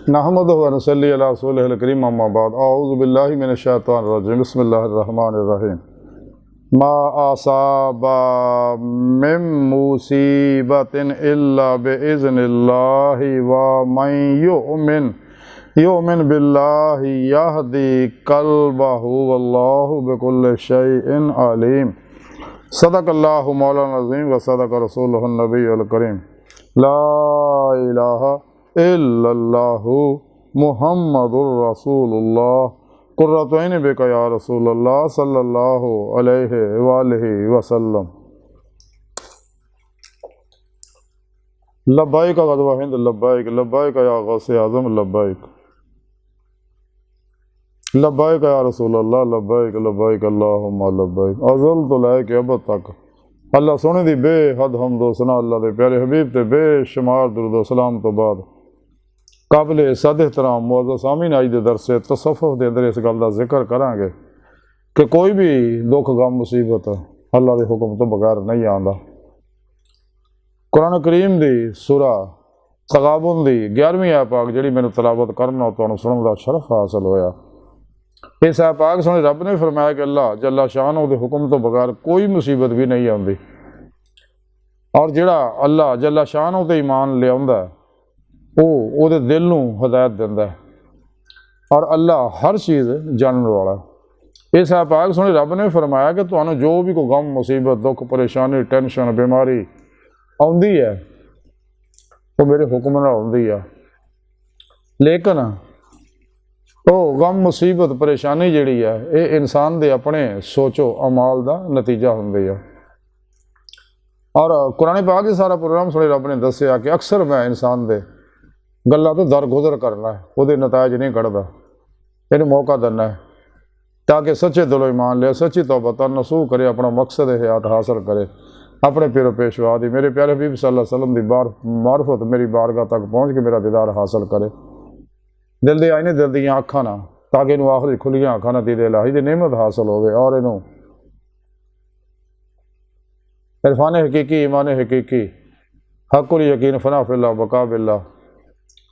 नहमदुहु व नसल्ली अला रसूलिहिल करीम अम्मा बाद अऊज़ु बिल्लाहि मिनश शैतानिर रजीम बिस्मिल्लाहिर रहमानिर रहीम मा असाबा मिन मुसीबतिन इल्ला बिइज़्निल्लाहि व मन युमिन बिल्लाहि यहदी क़ल्बहु वल्लाहु बिकुल्लि शैइन अलीम। सदक़ल्लाहु मौलाना अज़ीम व सदक़ रसूलुहुन नबियुल करीम। ला इलाहा इल्लल्लाहु मुहम्मदुर रसूलुल्लाह कुर्रतु ऐनि बिका या रसूलल्लाह सल्लल्लाहु अलैहि वालिहि वसल्लम। लब्बाइक गज़वा हिंद लब्बाइक लब्बाइक या गौसे आज़म लब्बाइक लब्बाइक या रसूलल्लाह लब्बाइक लब्बाइक अल्लाहुम्मा लब्बाइक। अज़ल तो लैके अब तक अल्लाह सोने दी बेहद हमदो सना अल्लाह दे प्यारे हबीब ते बेशुमार दुरूद सलाम तो बाद काबिल सद एहतराम मुअज़्ज़ज़ सामीन अज दे दरसे तसव्वुफ़ दे अंदर इस गल का जिक्र करांगे कि कोई भी दुख गम मुसीबत अल्लाह के हुक्म तो बगैर नहीं आंदा। कुरान करीम दी सूरा तगाबुन दी 11वीं आयत पाक जिहड़ी मैनूं तलावत करना तुहानूं सुणन दा शरफ हासिल होया। इस आयत पाक सुने रब ने फरमाया कि अल्लाह जल्ला शान दे हुक्म तो बगैर कोई मुसीबत भी नहीं आती और जिहड़ा अल्लाह जल्ला शान ते ईमान लियाउंदा वो दिल नूं हदायत दिंदा और अल्लाह हर चीज़ जानने वाला। इस आयत पाक सुने रब ने फरमाया कि तुहानूं जो भी कोई गम मुसीबत दुख परेशानी टेंशन बीमारी आउंदी है वो मेरे हुक्म नाल आउंदी है, लेकिन वो गम मुसीबत परेशानी जिहड़ी है ये इंसान दे अपने सोचो अमाल का नतीजा हुंदी है। और कुरान पाक के सारा प्रोग्राम सुने रब ने दस्सिया कि अक्सर मैं इंसान दे गल्लां तो दरगुजर करना है, वो नतायज नहीं कढ़दा, इन्हें मौका देना है ताकि सच्चे दिलों ईमान ले सच्ची तौबा नसूह करे अपना मकसद हयात हासिल करे अपने पिरो पेशवा दी मेरे प्यारे हबीब सल्लल्लाहु अलैहि वसल्लम दी मार्फत मेरी बारगाह तक पहुँच के मेरा दीदार हासिल करे। दिल दे आईने दिल दियाँ अखां ना ताकि इनू आखिरी खुलियाँ अखां ना दीदे इलाही दी नेमत हासिल होवे और इनू इरफान हकीकी ईमान हकीकी हक़ुल यकीन फना फिल्लाह बका बिल्लाह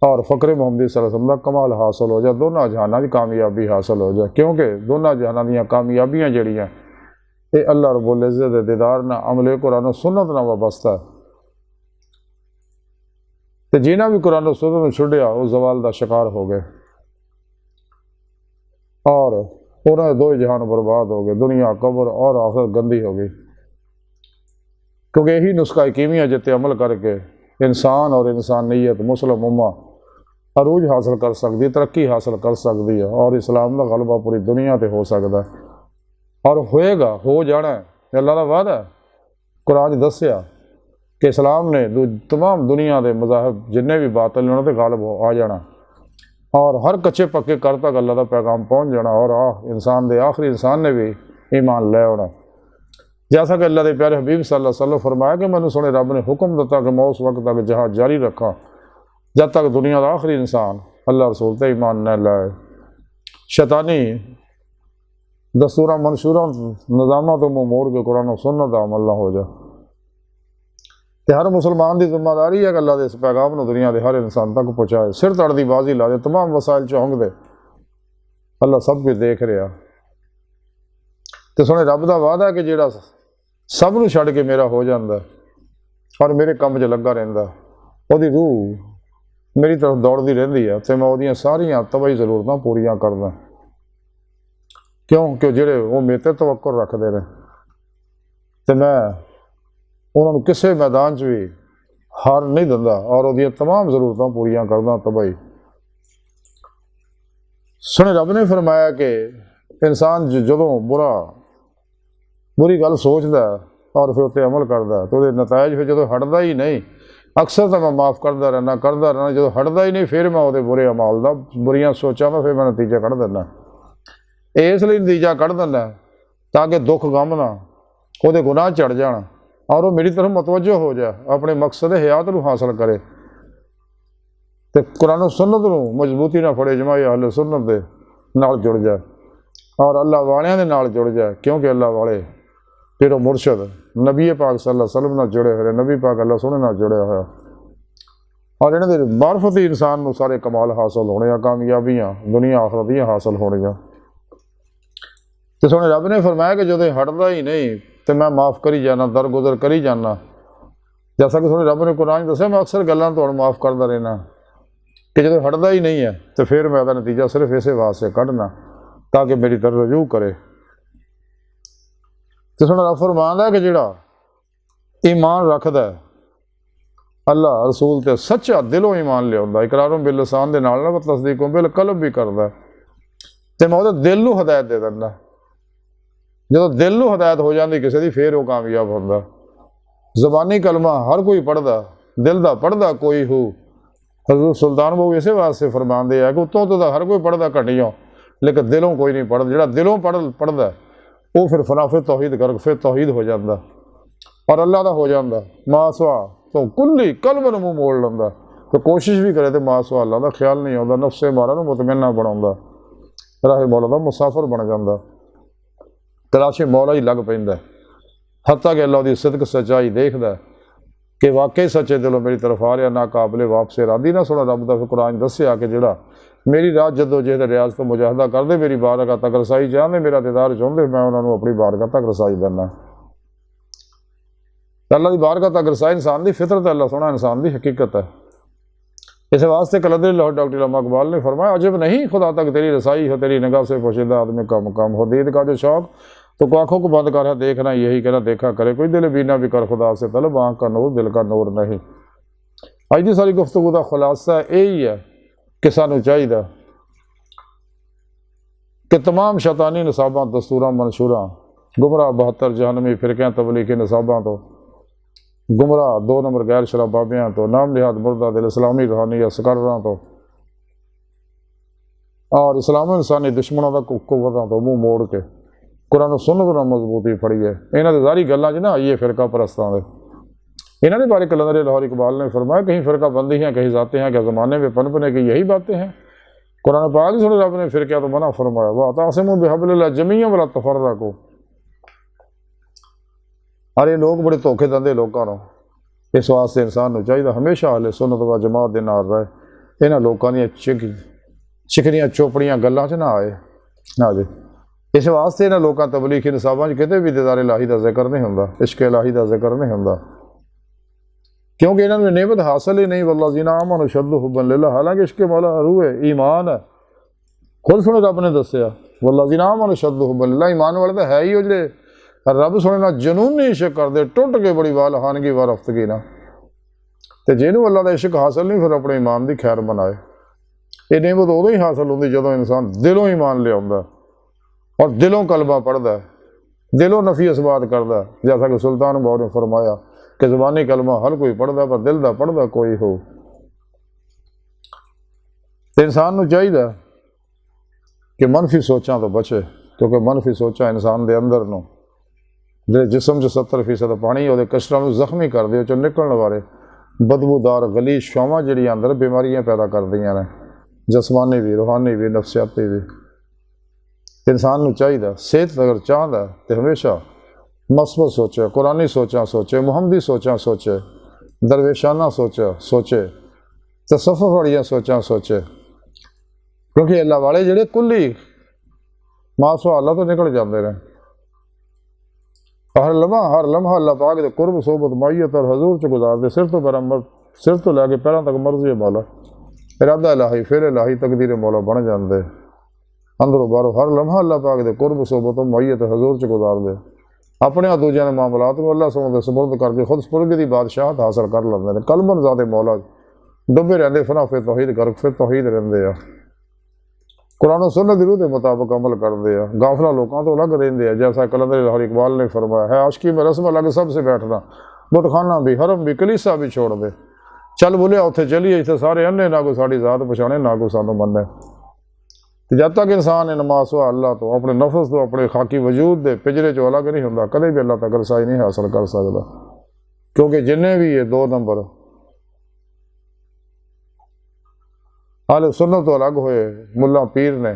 और फ़क्र मोहम्मदी सल्लल्लाहु अलैहि वसल्लम दा कमाल हासिल हो जाए, दोनों जहानां की कामयाबी हासिल हो जाए। क्योंकि दोनों जहानां दीयां कामयाबियां जिहड़ियां ये अल्लाह रब्बुल इज़्ज़त दे दीदार ना अमले कुरान सुन्नत नाल वाबस्ता है। तो जिन्हां भी कुरान सुन्नत नूं छड्डिया वो जवाल का शिकार हो गए और उन्होंने दो जहान बर्बाद हो गए, दुनिया कब्र और आखिरत गंदी हो गई। क्योंकि यही नुस्खा कीमिया जिते अमल करके इंसान और इंसानियत मुस्लिम उम्मा अरूज हासिल कर सकती तरक्की हासिल कर सकती है और इस्लाम का गलबा पूरी दुनिया पर हो सकता है और होएगा हो जाना है। अल्लाह का वादा है, कुरान दस्या कि इस्लाम ने तमाम दुनिया के मज़ाहब जिन्ने भी बातिल ने उन्होंने गालिब आ जाना और हर कच्चे पक्के कर तक अल्लाह का पैगाम पहुँच जाना और इंसान के आखिरी इंसान ने भी ईमान ले आना। जैसा कि अल्लाह के प्यारे हबीब सल्लल्लाहु अलैहि वसल्लम फरमाया कि मैंने सुने रब ने हुक्म दिता कि मैं उस वक्त तक जहाद जारी रखा जब तक दुनिया का आखिरी इंसान अल्लाह रसूल ते ईमान न लाए। शैतानी दस्तूरा मंशूरा निज़ामा तो मुँह मोड़ के कुरान सुन्नत का अमल ना हो जाए। तो हर मुसलमान की जिम्मेदारी है कि अल्लाह के इस पैगाम को दुनिया के हर इंसान तक पहुँचाए, सिर तड़ की बाजी ला दे, तमाम वसाइल चौंक दे, अल्लाह सब कुछ देख रहा। तो सुने रब का वादा है कि जिहड़ा सब नूं छड्ड के मेरा हो जाता और मेरे काम च लगा रहिंदा उहदी रूह मेरी तरफ दौड़ती रहिंदी है तो मैं उहदियां सारियां तबई जरूरतां पूरियां करदा। क्यों कि जिहड़े वो मेरे ते तवक्कुल रखते हैं तो मैं उन्होंने किसी मैदान च भी हार नहीं दिंदा और उहदियां तमाम जरूरतां पूरियां करदा तबई। सुने रब ने फरमाया कि इंसान जदों बुरी गल सोचता और फिर उत्ते अमल करता तो नतायज फिर जो हटता ही नहीं। अक्सर तो मैं माफ़ करता रहना जो हटता ही नहीं फिर मैं वो बुरे अमाल का बुरियां सोचा मैं फिर मैं नतीजा कढ़ दिना। इसलिए नतीजा कढ़ दिना ताकि दुख गम ना वो गुनाह चढ़ जान और वो मेरी तरफ मतवजो हो जाए अपने मकसद हयात को हासिल करे तो कुरान सुन्नत को मजबूती ना फड़े जमाए अहले सुन्नत दे नाल जुड़ जाए और अल्लाह वालियां दे नाल जुड़ जाए। क्योंकि अल्लाह वाले फिर मुर्शद नबी पाक सल्लल्लाहु अलैहि वसल्लम नाल जुड़े हुए, नबी पाक अल्लाह सोहने नाल जुड़े हुआ और इन्हां दे मार्फत ही इंसान नूं सारे कमाल हासिल होने आ, कामयाबियां दुनिया आखरत दी हासिल होणियां। ते सोहणे रब ने फरमाया कि जदों हटदा ही नहीं तो मैं माफ़ करी जाना, दरगुजर करी जाना। जैसा कि सोहणे रब ने कुरान दस्सिया, मैं अक्सर गल्लां तुहानूं माफ़ करदा रहना कि जदों हटदा ही नहीं है तो फिर मैं उसदा नतीजा सिर्फ इसे वास्ते कढ़ना ताकि मेरी तरफ रजू करे। तो सोहणे रब फरमांदा कि जिहड़ा ईमान रखदा है अल्लाह रसूल ते सच्चा दिलों ईमान लियाउंदा, इकरारों बिल लिसान दे नाल ना तस्दीकों बिल कल्ब भी करदा ते मैं उहदे दिल नूं हदायत दे दिंदा। जदों दिल नूं हदायत हो जाती किसी की फिर वो कामयाब होंदा। ज़बानी कलमा हर कोई पढ़दा, दिल दा पढ़दा कोई हो। हज़रत सुल्तान बाहू इसे वास्ते फरमाते हैं कि उत्तों तो हर कोई पढ़दा घटियों, लेकिन दिलों कोई नहीं पढ़दा। जिहड़ा दिलों पढ़दा वो फिर फनाफे तौहीद कर फिर तौहीद हो जाता और अल्लाह का हो जाता। मासवा तो कुल्ली कल्ब नूं मूँह मोड़ लैंदा, तो कोशिश भी करे तो मासवा अल्लाह का ख्याल नहीं आता, नफ्से मारा नूं मुतमन्ना बनाउंदा, राहे मौला दा मुसाफिर बन जाता, तलाशे मौला ही लग पैंदा। हत्ता कि अल्लाह दी सिदक सच्चाई देखदा कि वाकई सच्चे दिलों मेरी तरफ आ रहा, ना काबले वापसे राधी। ना सुना रब दा कुरान दस्सिया कि जिहड़ा मेरी राह जदोजहद रियाज तो मुजाहदा करदे, मेरी बारगाह तक रसाई चाहते, मेरा दीदार चाहते, मैं उन्होंने अपनी बारगाह तक रसाई देना। अल्लाह की बारगाह तक रसाई इंसान की फितरत है, अल्लाह सोना इंसान की हकीकत है। इस वास्ते कलंदर लाहौर डॉक्टर इल्लामा इकबाल ने फरमाया, अजब नहीं खुदा तक तेरी रसाई हो, तेरी निगाह से पोशीदा आदमी कम कम हो। दीद का जो शौक तो आँखों को बंद कर है देखना, यही कहना देखा करे कोई, दिल बीना भी कर खुदा से तलब, आँख का नूर दिल का नूर नहीं। अज की सारी गुफ्तगू का खुलासा यही है कि सानू चाहिए कि तमाम शैतानी नसाबां दस्तूरां मंशूरां गुमराह 72 जहनमी फिरकियां तबलीगी नसाबां तो गुमराह 2 नंबर गैर शराबाबियां तो नाम लिहाद मुर्दा दिल इस्लामी रूहानी सकर्रां तो और इस्लामी इंसानी दुश्मनों का कुवतां तो मुँह मोड़ के कुरान सुन्नत नाल मजबूती फड़िए। इन्हां दी सारी गल्लां च ना आइए फिरका परस्तां दे। इन्हां दे बारे कलंदर लाहौर इकबाल ने फरमाया, कहीं फिरका बंदी हैं कहीं जाते हैं, क्या ज़माने में पनपने की यही बातें हैं। कुरान पाक सुन रब ने फिर क्या तो मना फरमाया, वातसिमू बिहब्लिल्लाह जमीअन वला तफर्रकू। और ये लोग बड़े धोखे दिंदे लोगों को, इस वास्ते इंसान को चाहिए हमेशा अहले सुन्नत व जमात दे नाल रहे। इन्हां लोगों दी चिकनियां चोपड़ियां गल्लां च ना आए ना जी। इस वास्ते इन्हां लोगों तबलीगी निसाबां च किते भी दीदार इलाही का जिक्र नहीं हुंदा, इश्क इलाही का जिक्र नहीं हुंदा, क्योंकि इन्होंने नेमत हासिल ही नहीं। वल्लज़ीना आमनू अशद्दु हुब्बन लिल्लाह, हालांकि इश्क मौला रूह है, ईमान है। खुद सुनो रब ने दस्सिया, वल्लज़ीना आमनू अशद्दु हुब्बन लिल्लाह, ईमान वाले तो है ही वो जिहड़े रब सुने ना जनूनी इश्क करते, टुट के बड़ी वाल हानगी वार हफ्तगी ना। तो जिन्होंने अल्लाह का इश्क हासिल नहीं फिर अपने ईमान की खैर बनाए। ये नेमत उदों ही हासिल होंगी जो इंसान दिलों ईमान लिया और दिलों कलमा पढ़ता, दिलों नफी इसबात करता। जैसा कि सुल्तान बाहू ने फरमाया कि ज़बानी कलमा हर कोई पढ़ता पर दिल का पढ़ता कोई हो। तो इंसान को चाहिए कि मनफी सोचां तो बचे, क्योंकि मनफी सोचां इंसान के अंदर नूं जो जिसम 70% पानी वो कशरां जख्मी कर दे, चो निकलने वाले बदबूदार गली छावां जिहड़ियां अंदर बीमारियां पैदा कर दियां ने, जसमानी भी रूहानी भी नफसियाती भी। इंसान को चाहिए सेहत अगर चाहता तो हमेशा मस्बत सोचे, कुरानी सोचा सोचे, मुहम्मदी सोचा सोचे, दरवेशाना सोचे, तसफ़ुफ़ वालियां सोचा सोचे, क्योंकि अल्लाह वाले जिहड़े कुल्ली मासवा अल्लाह तो निकल जाते हैं। हर लम्हा अल्लाह पाक दे कुर्ब सोबत माइयत और हजूर च गुजारते, सिर तो लैके पैरों तक मर्जी मौला, इरादा इलाही फिर इलाही तकदीर मौला बन जाते। अंदरों बाहरों हर लम्हा अल्लाह पाक दे कुर्ब सोबत माइयत हजूर च गुजारते, अपने दूसरों के मामलात को अल्लाह सोने सपुर्द करके खुद सपुर्दगी की बादशाहत हासिल कर लेंगे। कलमन ज़ाते मौला डुबे रहते फना फिर तौहीद कर फिर तौहीद रहते हैं, कुरान सुन्नत दी रूह के मुताबिक अमल करते हैं, गाफला लोगों तो अलग रहते हैं। जैसा कलंदर लाहौर इकबाल ने फरमाया है, आशिकी में रस्म अलग सबसे बैठना, बुतखाना भी हरम भी कलीसा भी छोड़ दे, चल बोलिया उत्थे चलिए इतने सारे अन्ने, ना कोई साड़ी जात पछाने ना कोई सानू मन्ने। जब तक इंसान इन मासवा अल्लाह तो अपने नफस तो अपने खाकी वजूद के पिजरे चो अलग नहीं होंदा, कदे भी अल्लाह तक रसाई नहीं हासिल कर सकता। क्योंकि जिन्हें भी ये 2 नंबर आले सुन्नत तो अलग हुए मुल्ला पीर ने,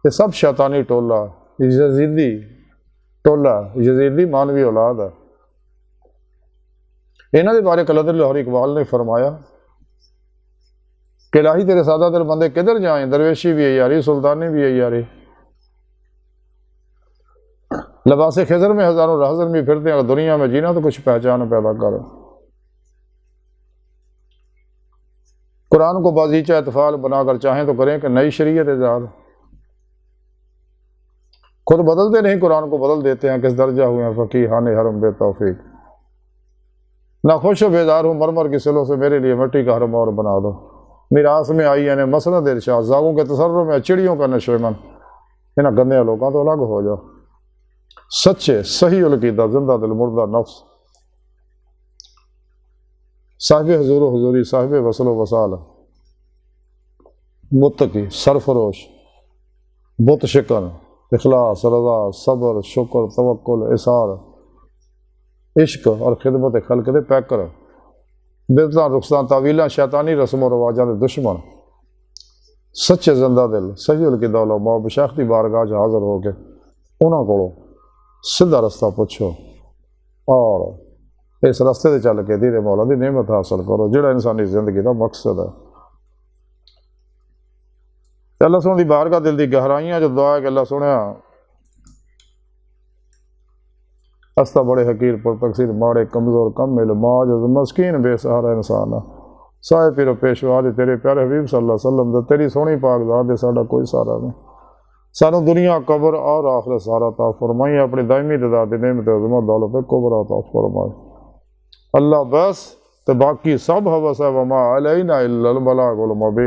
ये सब शैतानी टोला यजीदी टोला, यजीदी मानवी औलाद है। इन्हों के बारे कलंदर लाहौर इकबाल ने फरमाया कि इलाही तेरे सादा दिल बंदे किधर जाएं, दरवेशी भी है यारी, सुल्तानी भी है यारी। लिबास खिजर में हजारों रहजर भी फिरते हैं, अगर दुनिया में जीना तो कुछ पहचान पैदा करो। कुरान को बाजीचा इतफाल बनाकर चाहें तो करें कि नई शरीयत ईजाद। खुद बदलते नहीं, कुरान को बदल देते हैं। किस दर्जा हुए हैं फ़कीहान हरम बेतौफीक। ना खुश बेदार हूँ मरमर की सिलों से, मेरे लिए मिट्टी का हरम और बना दो। मीरास में आई यानी मसनद इरशाद, जागों के तसर्रुफ में चिड़ियों का नशोमन। इन्हें गंदे लोगों तो अलग हो जाओ। सच्चे सही उलकीदा जिंदा दिल मुर्दा नफ्स, साहिब हुजूर हुजूरी, साहिब वसलो वसाल, मुत्तकी सरफरोश, बुत शिकन, इखलास, रज़ा, सब्र, शुक्र, तवक्कुल, इसार, इश्क और खिदमत खल्क दे पैकर, बिदता रुखसां तावीलां शैतानी रस्म और रवाजां दे दुश्मन। सच्चे जिंदा दिल सही उलकीदा उलमा बशैख दी बारगाह च हाज़र हो के उन्हां कोलों सीधा रस्ता पुछो और इस रस्ते से चल के दीदे मौला की नेमत हासिल करो, जिहड़ा इंसानी जिंदगी का मकसद है। अल्लाह सोने की बारगाह दिल की गहराइयां जो दुआ है कि अल्लाह सुनिया अस्ता बड़े हकीर पर तकसीर माड़े कमज़ोर कम मिल माज मस्कीन बेसहारा इंसान साहिब पीरो पेशवा दे तेरे प्यारे हबीब सल्लल्लाहु अलैहि वसल्लम दे तेरी सोहनी पाक ज़ात दे साडा कोई सहारा नहीं। सानू दुनिया कब्र और आखिरत सारा ता फरमाई, अपनी दायमी दादी नेमत अज़मत दौलत कुबरा ता फरमाई। अल्लाह बस तो बाकी सब हवस है, वमा अलैना इल्लल बलागुल मुबीन।